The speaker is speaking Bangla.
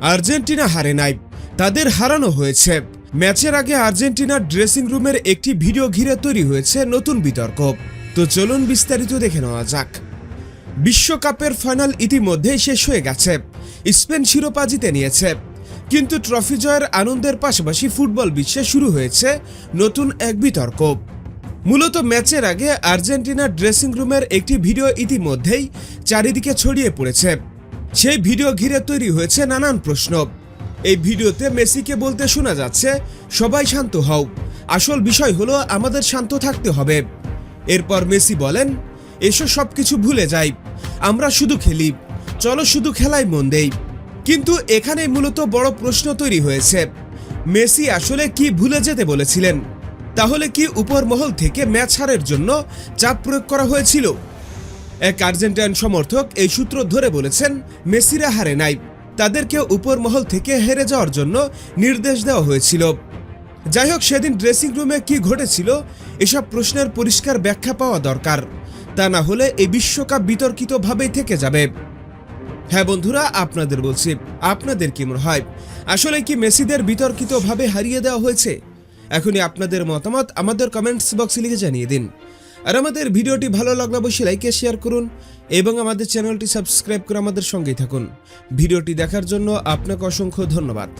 আর্জেন্টিনা হারে নাই, তাদের হারানো হয়েছে। ম্যাচের আগে আর্জেন্টিনার ড্রেসিং রুমের একটি ভিডিও ঘিরে তৈরি হয়েছে নতুন বিতর্ক। তো চলুন বিস্তারিত দেখে নেওয়া যাক। বিশ্বকাপের ফাইনাল ইতিমধ্যেই শেষ হয়ে গেছে। স্পেন শিরোপা জিতে নিয়েছে, কিন্তু ট্রফি জয়ের আনন্দের পাশাপাশি ফুটবল বিশ্বে শুরু হয়েছে নতুন এক বিতর্ক। মূলত ম্যাচের আগে আর্জেন্টিনার ড্রেসিং রুমের একটি ভিডিও ইতিমধ্যেই চারিদিকে ছড়িয়ে পড়েছে। সেই ভিডিও ঘিরে তৈরি হয়েছে নানান প্রশ্ন। এই ভিডিওতে মেসিকে বলতে শোনা যাচ্ছে, সবাই শান্ত হও, আসল বিষয় হলো আমাদের শান্ত থাকতে হবে। এরপর মেসি বলেন, এসো সবকিছু ভুলে যাই, আমরা শুধু খেলি, চলো শুধু খেলায় মন দেই। কিন্তু এখানেই মূলত বড় প্রশ্ন তৈরি হয়েছে, মেসি আসলে কি ভুলে যেতে বলেছিলেন? তাহলে কি উপর মহল থেকে ম্যাচ হারের জন্য চাপ প্রয়োগ করা হয়েছিল? এক আর্জেন্টাইন সমর্থক এই সূত্র ধরে বলেছেন, মেসিরা হারে নাই, তাদেরকে উপর মহল থেকে হেরে যাওয়ার জন্য নির্দেশ দেওয়া হয়েছিল। যাই হোক, সেদিন ড্রেসিং রুমে কি ঘটেছিল এসব প্রশ্নের পরিষ্কার ব্যাখ্যা পাওয়া দরকার, তা না হলে এই বিশ্বকাপ বিতর্কিতভাবেই থেকে যাবে। হ্যাঁ বন্ধুরা, আপনাদের বলছি, আপনাদের কি মনে হয়, আসলে কি মেসিদের বিতর্কিতভাবে হারিয়ে দেওয়া হয়েছে? এখনই আপনাদের মতামত আমাদের কমেন্টস বক্সে লিখে জানিয়ে দিন। আর আমাদের ভিডিওটি ভালো লাগলে অবশ্যই লাইক শেয়ার করুন এবং আমাদের চ্যানেলটি সাবস্ক্রাইব করে আমাদের সঙ্গেই থাকুন। ভিডিওটি দেখার জন্য আপনাকে অসংখ্য ধন্যবাদ।